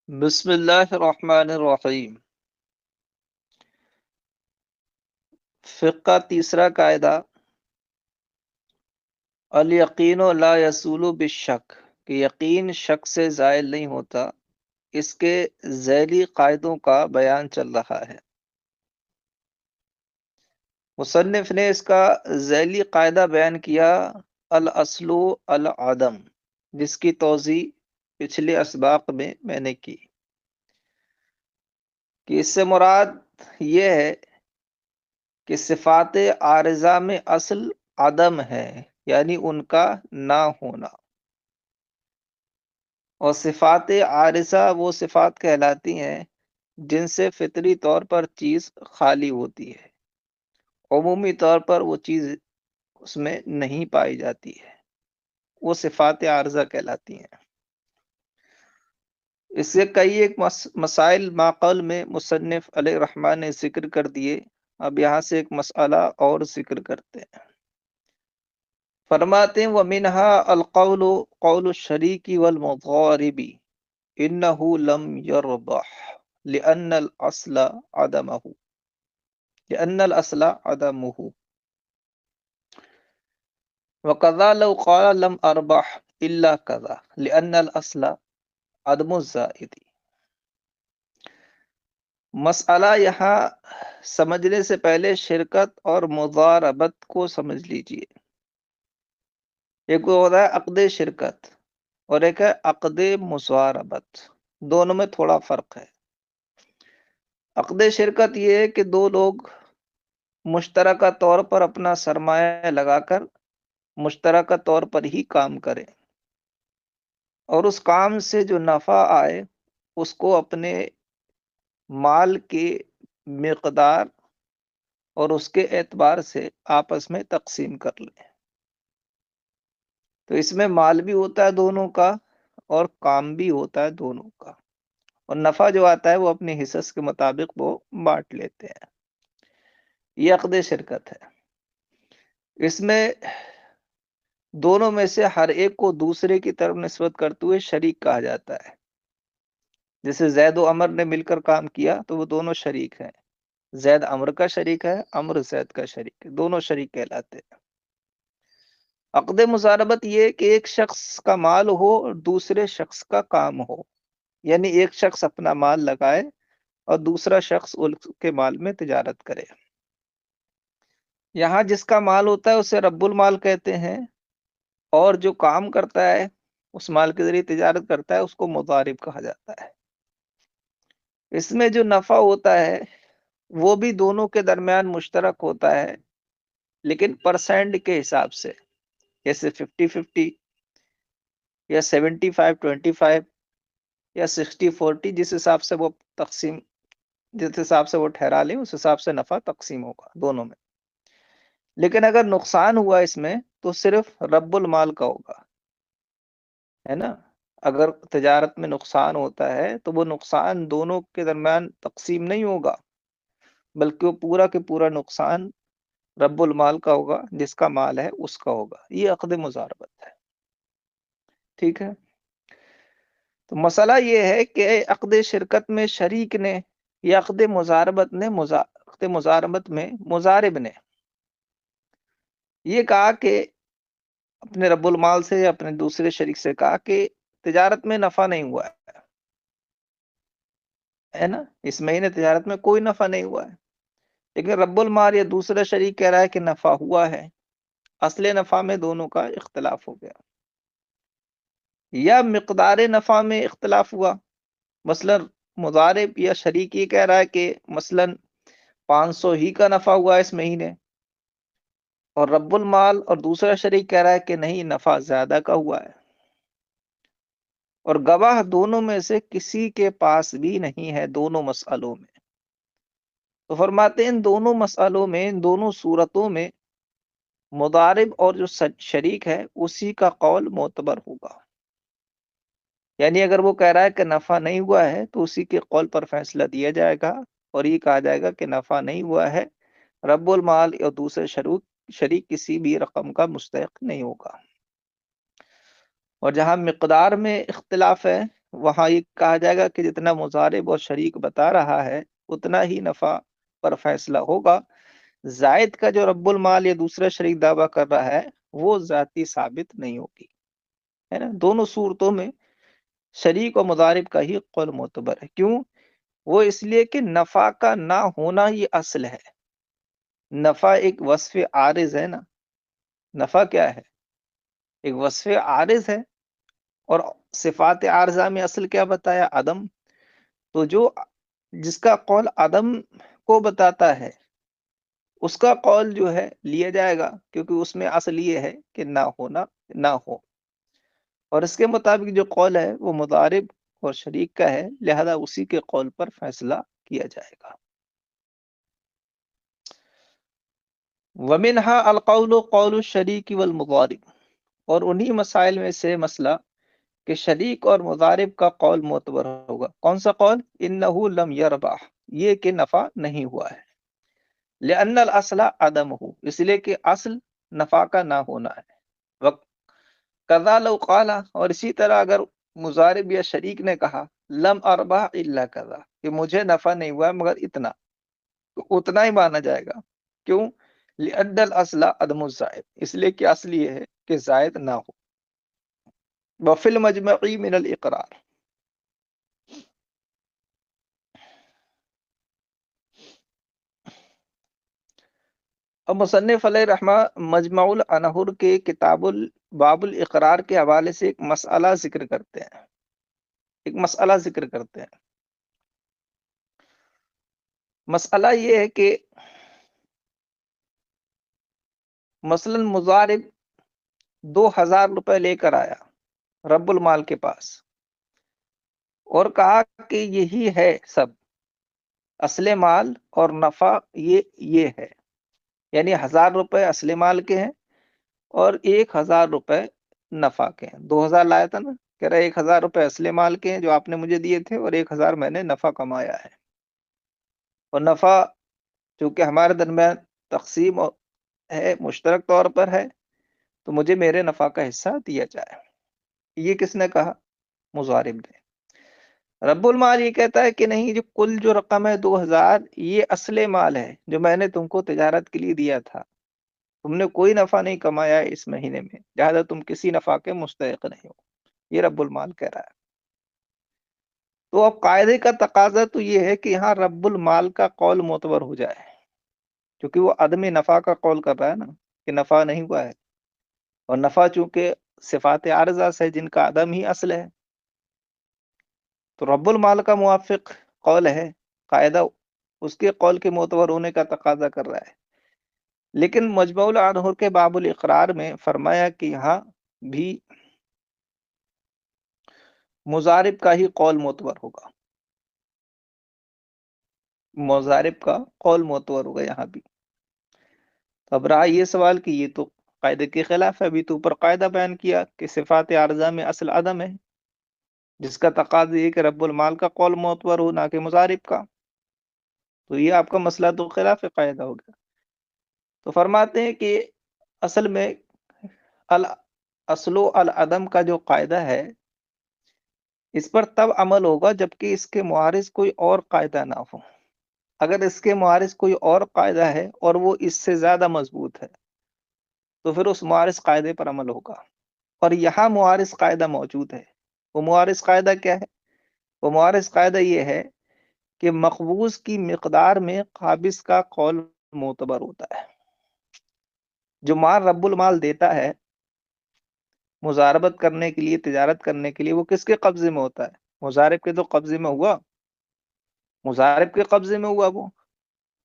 بسم اللہ الرحمن الرحیم۔ فقہ تیسرا قاعدہ، الیقین لا یزول بالشک، کہ یقین شک سے زائل نہیں ہوتا۔ اس کے ذیلی قاعدوں کا بیان چل رہا ہے۔ مصنف نے اس کا ذیلی قاعدہ بیان کیا، الاصل العدم، جس کی توضیح پچھلے اسباق میں نے کی کہ اس سے مراد یہ ہے کہ صفات عارضہ میں اصل عدم ہے، یعنی ان کا نہ ہونا، اور صفات عارضہ وہ صفات کہلاتی ہیں جن سے فطری طور پر چیز خالی ہوتی ہے، عمومی طور پر وہ چیز اس میں نہیں پائی جاتی ہے، وہ صفات عارضہ کہلاتی ہیں۔ اس سے کئی ایک مسائل ماقبل میں مصنف علیہ الرحمٰن نے ذکر کر دیے، اب یہاں سے ایک مسئلہ اور ذکر کرتے ہیں۔ فرماتے ہیں وَمِنْهَا الْقَوْلُ قَوْلُ الشَّرِيكِ وَالْمُضَارِبِ إِنَّهُ لَمْ يَرْبَحْ لِأَنَّ الْأَصْلَ عَدَمُهُ وَكَذَا لَوْ قَالَ لَمْ أَرْبَحْ إِلَّا كَذَا لِأَنَّ الْأَصْلَ عَدْمُ الزَّائِدِ۔ مسئلہ یہاں سمجھنے سے پہلے شرکت اور مضاربت کو سمجھ لیجئے۔ ایک ہوتا ہے عقد شرکت اور ایک ہے عقد مضاربت، دونوں میں تھوڑا فرق ہے۔ عقد شرکت یہ ہے کہ دو لوگ مشترکہ طور پر اپنا سرمایہ لگا کر مشترکہ طور پر ہی کام کریں، اور اس کام سے جو نفع آئے اس کو اپنے مال کی مقدار اور اس کے اعتبار سے آپس میں تقسیم کر لیں۔ تو اس میں مال بھی ہوتا ہے دونوں کا اور کام بھی ہوتا ہے دونوں کا، اور نفع جو آتا ہے وہ اپنے حصص کے مطابق وہ بانٹ لیتے ہیں۔ یہ عقد شرکت ہے۔ اس میں دونوں میں سے ہر ایک کو دوسرے کی طرف نسبت کرتے ہوئے شریک کہا جاتا ہے۔ جیسے زید و عمر نے مل کر کام کیا تو وہ دونوں شریک ہیں، زید عمر کا شریک ہے، عمر زید کا شریک ہے، دونوں شریک کہلاتے ہیں۔ عقد مضاربت یہ کہ ایک شخص کا مال ہو اور دوسرے شخص کا کام ہو، یعنی ایک شخص اپنا مال لگائے اور دوسرا شخص اس کے مال میں تجارت کرے۔ یہاں جس کا مال ہوتا ہے اسے رب المال کہتے ہیں، اور جو کام کرتا ہے اس مال کے ذریعے تجارت کرتا ہے اس کو مضارب کہا جاتا ہے۔ اس میں جو نفع ہوتا ہے وہ بھی دونوں کے درمیان مشترک ہوتا ہے، لیکن پرسینٹ کے حساب سے، جیسے 50-50 یا 75-25 یا 60-40، جس حساب سے وہ تقسیم، جس حساب سے وہ ٹھہرا لیں اس حساب سے نفع تقسیم ہوگا دونوں میں۔ لیکن اگر نقصان ہوا اس میں تو صرف رب المال کا ہوگا، ہے نا۔ اگر تجارت میں نقصان ہوتا ہے تو وہ نقصان دونوں کے درمیان تقسیم نہیں ہوگا، بلکہ وہ پورا کے پورا نقصان رب المال کا ہوگا، جس کا مال ہے اس کا ہوگا۔ یہ عقد مضاربت ہے، ٹھیک ہے۔ تو مسئلہ یہ ہے کہ عقد شرکت میں شریک نے یا عقد مضاربت میں مضارب نے یہ کہا کہ اپنے رب المال سے یا اپنے دوسرے شریک سے کہا کہ تجارت میں نفع نہیں ہوا ہے نا، اس مہینے تجارت میں کوئی نفع نہیں ہوا ہے، لیکن رب المال یا دوسرا شریک کہہ رہا ہے کہ نفع ہوا ہے، اصل نفع میں دونوں کا اختلاف ہو گیا، یا مقدار نفع میں اختلاف ہوا۔ مثلا مضارب یا شریک یہ کہہ رہا ہے کہ مثلا 500 ہی کا نفع ہوا اس مہینے، اور رب المال اور دوسرا شریک کہہ رہا ہے کہ نہیں، نفع زیادہ کا ہوا ہے، اور گواہ دونوں میں سے کسی کے پاس بھی نہیں ہے دونوں مسئلوں میں۔ تو فرماتے ہیں ان دونوں مسئلوں میں، ان دونوں صورتوں میں مضارب اور جو شریک ہے اسی کا قول معتبر ہوگا، یعنی اگر وہ کہہ رہا ہے کہ نفع نہیں ہوا ہے تو اسی کے قول پر فیصلہ دیا جائے گا، اور یہ کہا جائے گا کہ نفع نہیں ہوا ہے، رب المال اور دوسرے شریک کسی بھی رقم کا مستحق نہیں ہوگا۔ اور جہاں مقدار میں اختلاف ہے وہاں یہ کہا جائے گا کہ جتنا مضارب اور شریک بتا رہا ہے اتنا ہی نفع پر فیصلہ ہوگا. زائد کا جو رب المال یا دوسرا شریک دعویٰ کر رہا ہے وہ ذاتی ثابت نہیں ہوگی، ہے نا. دونوں صورتوں میں شریک اور مضارب کا ہی قول معتبر ہے. کیوں؟ وہ اس لیے کہ نفع کا نہ ہونا یہ اصل ہے. نفع ایک وصف عارض ہے نا. نفع کیا ہے؟ ایک وصف عارض ہے. اور صفات عارضہ میں اصل کیا بتایا؟ عدم. تو جو جس کا قول عدم کو بتاتا ہے اس کا قول جو ہے لیا جائے گا، کیونکہ اس میں اصل یہ ہے کہ نہ ہونا نہ ہو. اور اس کے مطابق جو قول ہے وہ مضارب اور شریک کا ہے، لہذا اسی کے قول پر فیصلہ کیا جائے گا. وَمِنْهَا الْقَوْلُ قَوْلُ الشَّرِيكِ وَالْمُضَارِبِ، اور انہی مسائل میں سے مسئلہ کہ شریک اور مضارب کا قول معتبر ہوگا. کون سا قول؟ انہو لم یربح، یہ کہ نفع نہیں ہوا ہے. لأن الاصل عدمہ، اس لیے کہ اصل نفع کا نہ ہونا ہے. وَقَذَا لَوْ قَالَ، اور اسی طرح اگر مضارب یا شریک نے کہا لم اربح الا کذا، کہ مجھے نفع نہیں ہوا مگر اتنا، تو اتنا ہی مانا جائے گا. کیوں؟ لأن الاصل عدم الزائد، اس لیے کہ اصل یہ ہے کہ زائد نہ ہو. وفی المجمعی من الاقرار، اب مصنف علیہ رحمہ مجمع الانہر کے کتاب باب الاقرار کے حوالے سے ایک مسئلہ ذکر کرتے ہیں. مسئلہ یہ ہے کہ مثلا مضارب 2000 روپے لے کر آیا رب المال کے پاس اور کہا کہ یہی ہے سب، اصل مال اور نفع یہ ہے. یعنی 1000 روپے اصل مال کے ہیں اور 1000 روپے نفع کے ہیں. 2000 لایا تھا نا، کہہ رہا 1000 روپے اصل مال کے ہیں جو آپ نے مجھے دیے تھے، اور 1000 میں نے نفع کمایا ہے. اور نفع چونکہ ہمارے درمیان تقسیم ہے، مشترک طور پر ہے، تو مجھے میرے نفع کا حصہ دیا جائے. یہ کس نے کہا؟ مضارب نے. رب المال یہ کہتا ہے کہ نہیں، جو کل جو رقم ہے 2000، یہ اصل مال ہے جو میں نے تم کو تجارت کے لیے دیا تھا. تم نے کوئی نفع نہیں کمایا اس مہینے میں، لہذا تم کسی نفع کے مستحق نہیں ہو. یہ رب المال کہہ رہا ہے. تو اب قاعدے کا تقاضا تو یہ ہے کہ یہاں رب المال کا قول معتبر ہو جائے، کیونکہ وہ عدم نفع کا قول کر رہا ہے نا، کہ نفع نہیں ہوا ہے. اور نفع چونکہ صفات عارضہ سے جن کا عدم ہی اصل ہے، تو رب المال کا موافق قول ہے. قاعدہ اس کے قول کے معتبر ہونے کا تقاضا کر رہا ہے. لیکن مجمع الانہر کے باب الاقرار میں فرمایا کہ یہاں بھی مضارب کا ہی قول معتبر ہوگا. مضارب کا قول معتبر ہوگا یہاں بھی. اب رہا یہ سوال کہ یہ تو قاعدے کے خلاف ہے. ابھی تو اوپر قاعدہ بیان کیا کہ صفات عارضہ میں اصل عدم ہے، جس کا تقاضا یہ کہ رب المال کا قول معتبر ہو، نہ کہ مضارب کا. تو یہ آپ کا مسئلہ تو خلاف قاعدہ ہو گیا. تو فرماتے ہیں کہ اصل میں الاصل و العدم کا جو قاعدہ ہے، اس پر تب عمل ہوگا جبکہ اس کے معارض کوئی اور قاعدہ نہ ہو. اگر اس کے معارض کوئی اور قاعدہ ہے اور وہ اس سے زیادہ مضبوط ہے تو پھر اس معارض قاعدے پر عمل ہوگا. اور یہاں معارض قاعدہ موجود ہے. وہ معارض قاعدہ کیا ہے؟ وہ معارض قاعدہ یہ ہے کہ مقبوض کی مقدار میں قابض کا قول معتبر ہوتا ہے. جو مال رب المال دیتا ہے مضاربت کرنے کے لیے، تجارت کرنے کے لیے، وہ کس کے قبضے میں ہوتا ہے؟ مضارب کے تو قبضے میں ہوا. مضارب کے قبضے میں ہوا وہ.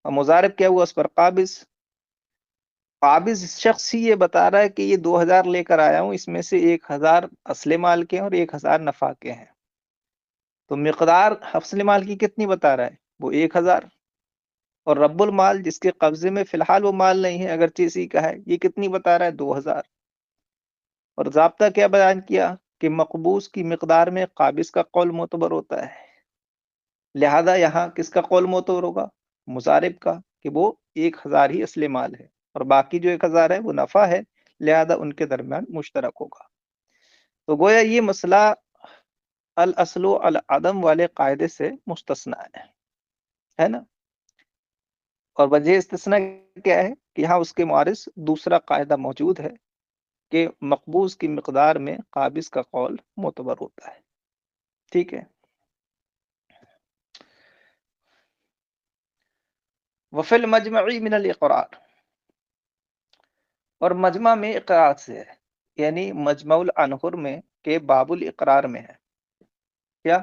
اور مضارب کیا ہوا؟ اس پر قابض. قابض شخص ہی یہ بتا رہا ہے کہ یہ 2000 لے کر آیا ہوں، اس میں سے 1000 اصل مال کے ہیں اور 1000 نفع کے ہیں. تو مقدار اصل مال کی کتنی بتا رہا ہے؟ وہ 1000. اور رب المال جس کے قبضے میں فی الحال وہ مال نہیں ہے، اگرچہ اسی کا ہے، یہ کتنی بتا رہا ہے؟ 2000. اور ضابطہ کیا بیان کیا کہ مقبوض کی مقدار میں قابض کا قول معتبر ہوتا ہے. لہذا یہاں کس کا قول معتبر ہوگا؟ مضارب کا، کہ وہ 1000 ہی اصل مال ہے اور باقی جو 1000 ہے وہ نفع ہے، لہذا ان کے درمیان مشترک ہوگا. تو گویا یہ مسئلہ الاصل العدم والے قاعدے سے مستثنا ہے نا. اور وجہ استثناء کیا ہے کہ یہاں اس کے معارض دوسرا قاعدہ موجود ہے کہ مقبوض کی مقدار میں قابض کا قول معتبر ہوتا ہے. ٹھیک ہے. وفی المجمعی من الاقرار، اور مجمع میں اقرار سے ہے، یعنی مجمع الانہر میں کہ باب الاقرار میں ہے. کیا؟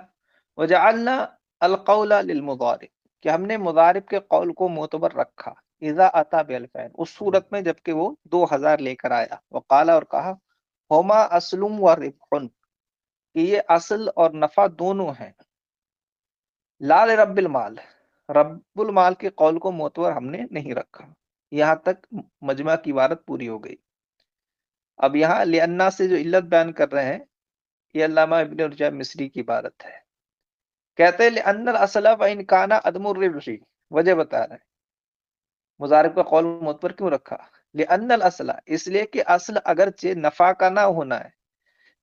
وجعلنا القول للمضارع، کہ ہم نے مضارب کے قول کو معتبر رکھا، اذا اتا بالفعل، اس صورت میں جبکہ وہ 2000 لے کر آیا، وقال، اور کہا، ہما اسلم و ربح، کہ یہ اصل اور نفع دونوں ہیں، لا لرب المال، رب المال کے قول کو معتبر ہم نے نہیں رکھا. یہاں تک مجمع کی عبارت پوری ہو گئی. اب یہاں لأنا سے جو علت بیان کر رہے ہیں یہ علامہ ابن رجب مصری کی عبارت ہے. کہتے ہیں لأن الاصل وإن كان عدم الربح، وجہ بتا رہے ہیں مضارب کا قول معتبر کیوں رکھا. لأن الاصل، اس لیے کہ اصل اگرچہ نفع کا نہ ہونا ہے،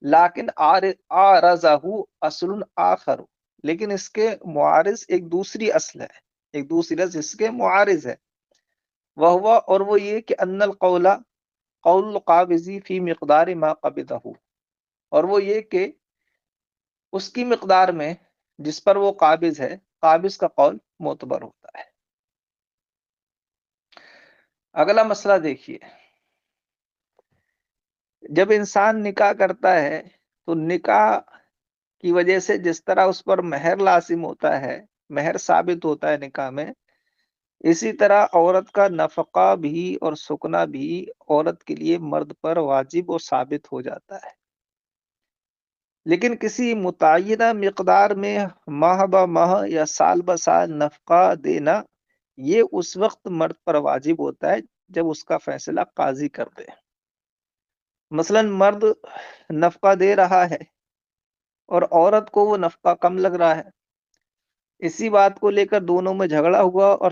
لیکن عارضہ اصل آخر، لیکن اس کے معارض ایک دوسری اصل ہے، ایک دوسری اصل اس کے معارض ہے. وہ اور وہ یہ کہ ان القول قول القابضی فی مقدار ما قبضہ، اور وہ یہ کہ اس کی مقدار میں جس پر وہ قابض ہے، قابض کا قول معتبر ہوتا ہے. اگلا مسئلہ دیکھیے، جب انسان نکاح کرتا ہے تو نکاح کی وجہ سے جس طرح اس پر مہر لازم ہوتا ہے، مہر ثابت ہوتا ہے نکاح میں، اسی طرح عورت کا نفقہ بھی اور سکنا بھی عورت کے لیے مرد پر واجب اور ثابت ہو جاتا ہے. لیکن کسی متعینہ مقدار میں ماہ بہ ماہ یا سال بہ سال نفقہ دینا، یہ اس وقت مرد پر واجب ہوتا ہے جب اس کا فیصلہ قاضی کر دے. مثلا مرد نفقہ دے رہا ہے اور عورت کو وہ نفقہ کم لگ رہا ہے، اسی بات کو لے کر دونوں میں جھگڑا ہوا اور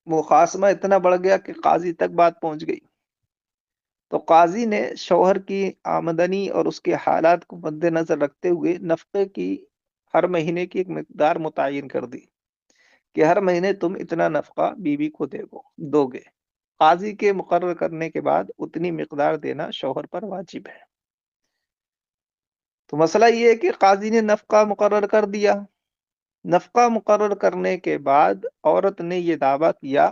مخاصمہ اتنا بڑھ گیا کہ قاضی تک بات پہنچ گئی. تو قاضی نے شوہر کی آمدنی اور اس کے حالات کو مد نظر رکھتے ہوئے نفقے کی ہر مہینے کی ایک مقدار متعین کر دی کہ ہر مہینے تم اتنا نفقہ بیوی کو دو گے. قاضی کے مقرر کرنے کے بعد اتنی مقدار دینا شوہر پر واجب ہے. تو مسئلہ یہ ہے کہ قاضی نے نفقہ مقرر کر دیا. نفقہ مقرر کرنے کے بعد عورت نے یہ دعویٰ کیا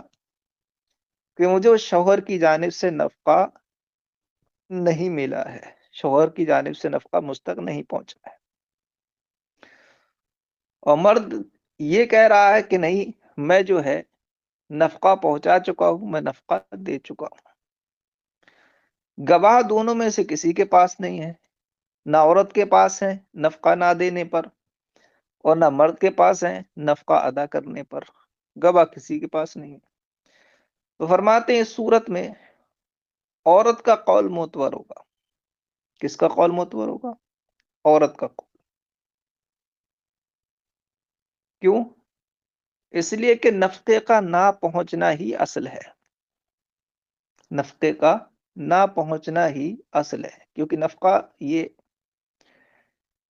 کہ مجھے شوہر کی جانب سے نفقہ نہیں ملا ہے، شوہر کی جانب سے نفقہ مجھ تک نہیں پہنچا ہے. اور مرد یہ کہہ رہا ہے کہ نہیں، میں جو ہے نفقہ پہنچا چکا ہوں، میں نفقہ دے چکا ہوں. گواہ دونوں میں سے کسی کے پاس نہیں ہے، نہ عورت کے پاس ہے نفقہ نہ دینے پر، اور نہ مرد کے پاس ہے نفقہ ادا کرنے پر. گواہ کسی کے پاس نہیں ہے. تو فرماتے ہیں اس صورت میں عورت کا قول معتبر ہوگا. کس کا قول معتبر ہوگا؟ عورت کا قول. کیوں؟ اس لیے کہ نفقے کا نہ پہنچنا ہی اصل ہے. نفقے کا نہ پہنچنا ہی اصل ہے، کیونکہ نفقہ یہ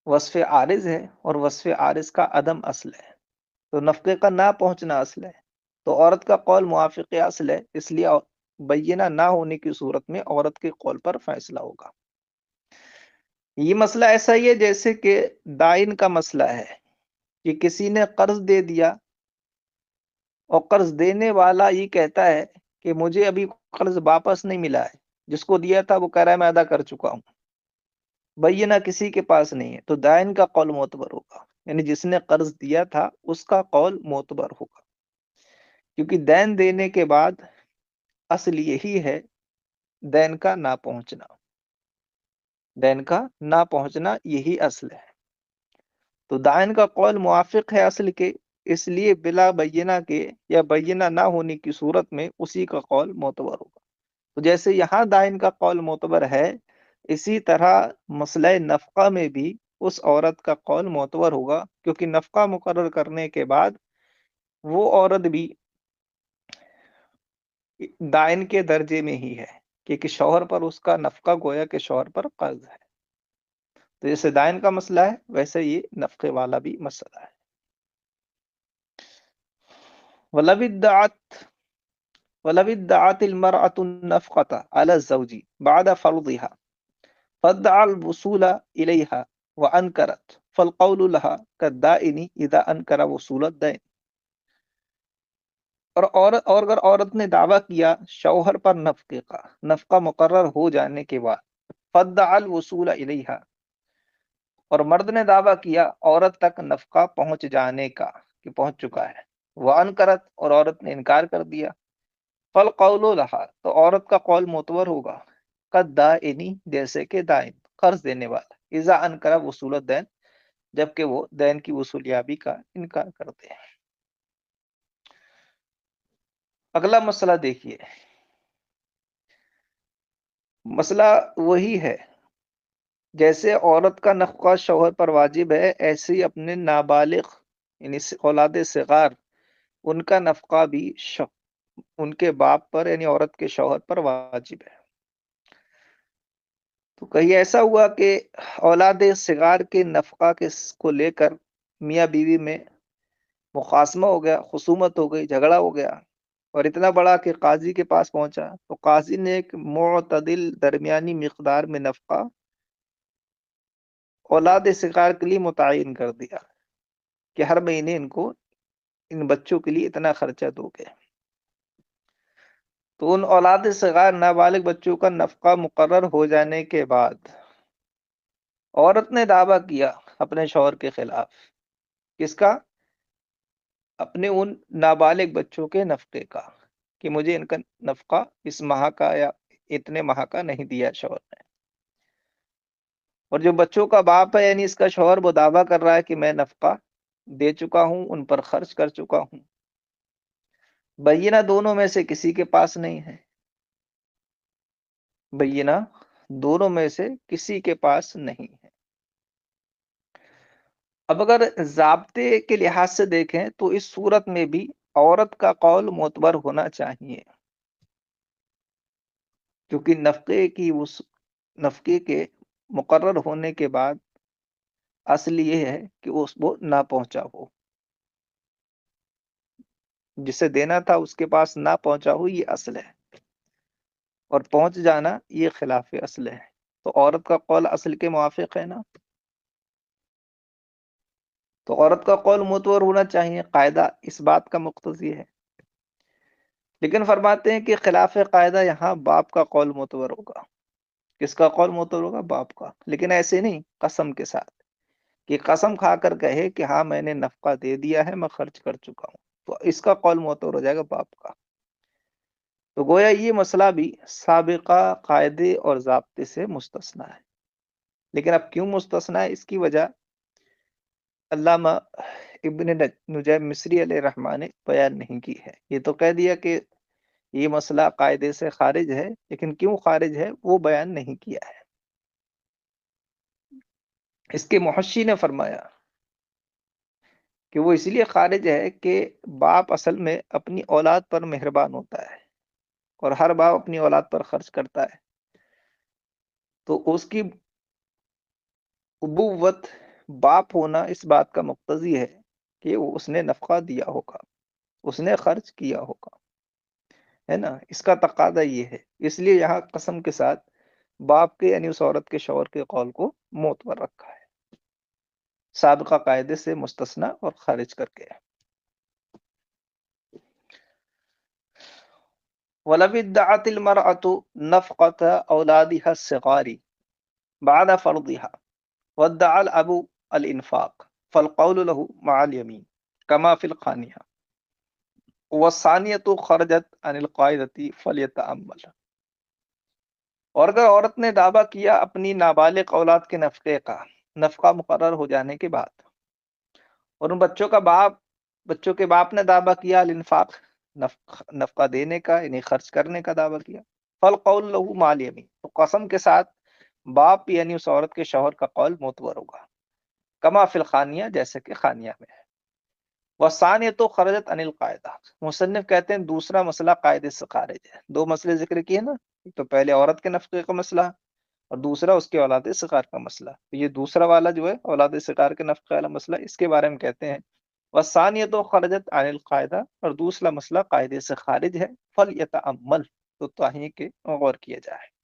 وصف عارض ہے اور وصف عارض کا عدم اصل ہے. تو نفقے کا نہ پہنچنا اصل ہے، تو عورت کا قول موافق اصل ہے، اس لیے بینہ نہ ہونے کی صورت میں عورت کے قول پر فیصلہ ہوگا. یہ مسئلہ ایسا ہی ہے جیسے کہ دائن کا مسئلہ ہے کہ کسی نے قرض دے دیا اور قرض دینے والا یہ کہتا ہے کہ مجھے ابھی قرض واپس نہیں ملا ہے، جس کو دیا تھا وہ کہہ رہا ہے میں ادا کر چکا ہوں. بینہ کسی کے پاس نہیں ہے، تو دائن کا قول معتبر ہوگا، یعنی جس نے قرض دیا تھا اس کا قول معتبر ہوگا، کیونکہ دین دینے کے بعد اصل یہی ہے دین کا نہ پہنچنا. دین کا نہ پہنچنا یہی اصل ہے. تو دائن کا قول موافق ہے اصل کے، اس لیے بلا بینہ کے یا بینہ نہ ہونے کی صورت میں اسی کا قول معتبر ہوگا. تو جیسے یہاں دائن کا قول معتبر ہے، اسی طرح مسئلہ نفقہ میں بھی اس عورت کا قول معتبر ہوگا، کیونکہ نفقہ مقرر کرنے کے بعد وہ عورت بھی دائن کے درجے میں ہی ہے، کیونکہ شوہر پر اس کا نفقہ گویا کہ شوہر پر قرض ہے. تو جیسے دائن کا مسئلہ ہے ویسے یہ نفقے والا بھی مسئلہ ہے. وَلَوِ ادَّعَتِ الْمَرْأَةُ النَّفْقَةَ عَلَى الزَّوْجِ بَعْدَ فَرْضِهَا فَادَّعَى الْوُصُولَ إِلَيْهَا وَأَنْكَرَتْ فَالْقَوْلُ لَهَا كَالدَّائِنِ إِذَا أَنْكَرَ وُصُولَ الدَّيْنِ. اور اگر عورت نے دعویٰ کیا شوہر پر نفقے کا، نفقہ مقرر ہو جانے کے بعد، فَادَّعَى الْوُصُولَ إِلَيْهَا، اور مرد نے دعویٰ کیا عورت تک نفقہ پہنچ جانے کا کہ پہنچ چکا ہے، وَأَنْكَرَتْ، اور عورت نے انکار کر دیا، فَالْقَوْلُ لَهَا، تو عورت کا قول معتبر ہوگا، قَالدَّائِنِ، جیسے کہ دائن، قرض دینے والا، اذا انکر وصول الدین، جبکہ وہ دین کی وصولیابی کا انکار کرتے ہیں. اگلا مسئلہ دیکھیے، مسئلہ وہی ہے جیسے عورت کا نفقہ شوہر پر واجب ہے، ایسے ہی اپنے نابالغ یعنی اولاد صغار ان کا نفقہ بھی ان کے باپ پر یعنی عورت کے شوہر پر واجب ہے. تو کہیں ایسا ہوا کہ اولاد صغار کے نفقہ کو لے کر میاں بیوی میں مخاصمہ ہو گیا، خصومت ہو گئی، جھگڑا ہو گیا، اور اتنا بڑا کہ قاضی کے پاس پہنچا، تو قاضی نے ایک معتدل درمیانی مقدار میں نفقہ اولاد صغار کے لیے متعین کر دیا کہ ہر مہینے ان بچوں کے لیے اتنا خرچہ دو گے. تو ان اولاد صغار نابالغ بچوں کا نفقہ مقرر ہو جانے کے بعد عورت نے دعویٰ کیا اپنے شوہر کے خلاف، کس کا؟ اپنے ان نابالغ بچوں کے نفقے کا، کہ مجھے ان کا نفقہ اس ماہ کا یا اتنے ماہ کا نہیں دیا شوہر نے. اور جو بچوں کا باپ ہے یعنی اس کا شوہر، وہ دعویٰ کر رہا ہے کہ میں نفقہ دے چکا ہوں، ان پر خرچ کر چکا ہوں. بینہ دونوں میں سے کسی کے پاس نہیں ہے، بینہ دونوں میں سے کسی کے پاس نہیں ہے. اب اگر ضابطے کے لحاظ سے دیکھیں تو اس صورت میں بھی عورت کا قول معتبر ہونا چاہیے، کیونکہ نفقے کے مقرر ہونے کے بعد اصل یہ ہے کہ وہ نہ پہنچا ہو، جسے دینا تھا اس کے پاس نہ پہنچا ہو، یہ اصل ہے، اور پہنچ جانا یہ خلاف اصل ہے. تو عورت کا قول اصل کے موافق ہے نا، تو عورت کا قول معتبر ہونا چاہیے، قاعدہ اس بات کا مقتضی ہے. لیکن فرماتے ہیں کہ خلاف قاعدہ یہاں باپ کا قول معتبر ہوگا. کس کا قول معتبر ہوگا؟ باپ کا. لیکن ایسے نہیں قسم کے ساتھ کہ قسم کھا کر کہے کہ ہاں میں نے نفقہ دے دیا ہے، میں خرچ کر چکا ہوں، تو اس کا قول معتبر ہو جائے گا باپ کا. تو گویا یہ مسئلہ بھی سابقہ قاعدے اور ضابطے سے مستثنا ہے. لیکن اب کیوں مستثنا ہے، اس کی وجہ علامہ ابن نجیم مصری علیہ رحمٰن نے بیان نہیں کی ہے. یہ تو کہہ دیا کہ یہ مسئلہ قاعدے سے خارج ہے، لیکن کیوں خارج ہے وہ بیان نہیں کیا ہے. اس کے محشی نے فرمایا کہ وہ اس لیے خارج ہے کہ باپ اصل میں اپنی اولاد پر مہربان ہوتا ہے، اور ہر باپ اپنی اولاد پر خرچ کرتا ہے، تو اس کی ابوت باپ ہونا اس بات کا مقتضی ہے کہ اس نے نفقہ دیا ہوگا، اس نے خرچ کیا ہوگا، ہے نا. اس کا تقاضا یہ ہے، اس لیے یہاں قسم کے ساتھ باپ کے یعنی اس عورت کے شوہر کے قول کو معتبر رکھا ہے، سابقہ قاعدے سے مستثنا اور خارج کر کے. وَلَوِ ادَّعَتِ الْمَرْأَةُ نَفْقَةَ أَوْلَادِهَا الصِّغَارِ بَعْدَ فَرْضِهَا وَادَّعَى الْأَبُ الْإِنْفَاقَ فَالْقَوْلُ لَهُ مَعَ الْيَمِينِ كَمَا فِي الْخَانِيَةِ وَالثَّانِيَةُ خَرَجَتْ عَنِ الْقَاعِدَةِ فَلْيَتَأَمَّلْ. اور اگر عورت نے دعویٰ کیا اپنی نابالغ اولاد کے نفقے کا، نفقہ مقرر ہو جانے کے بعد، اور ان بچوں کے باپ نے دعویٰ کیا الانفاق، نفقہ دینے کا یعنی خرچ کرنے کا دعویٰ کیا، فالقول لہو مع الیمین، تو قسم کے ساتھ باپ یعنی اس عورت کے شوہر کا قول معتبر ہوگا، کما فی الخانیہ، جیسے کہ خانیہ میں ہے. وثانیۃ خرجت عن القاعدہ، مصنف کہتے ہیں دوسرا مسئلہ قاعدے سے خارج ہے. دو مسئلے ذکر کیے نا، تو پہلے عورت کے نفقے کا مسئلہ، اور دوسرا اس کے اولاد صغار کا مسئلہ. تو یہ دوسرا والا جو ہے اولاد صغار کے نفقے والا مسئلہ، اس کے بارے میں کہتے ہیں وَالثَّانِيَةُ خَرَجَتْ عَنِ الْقَاعِدَةِ، اور دوسرا مسئلہ قاعدے سے خارج ہے، فَلْيَتَأَمَّلْ، تو چاہیے کہ غور کیا جائے.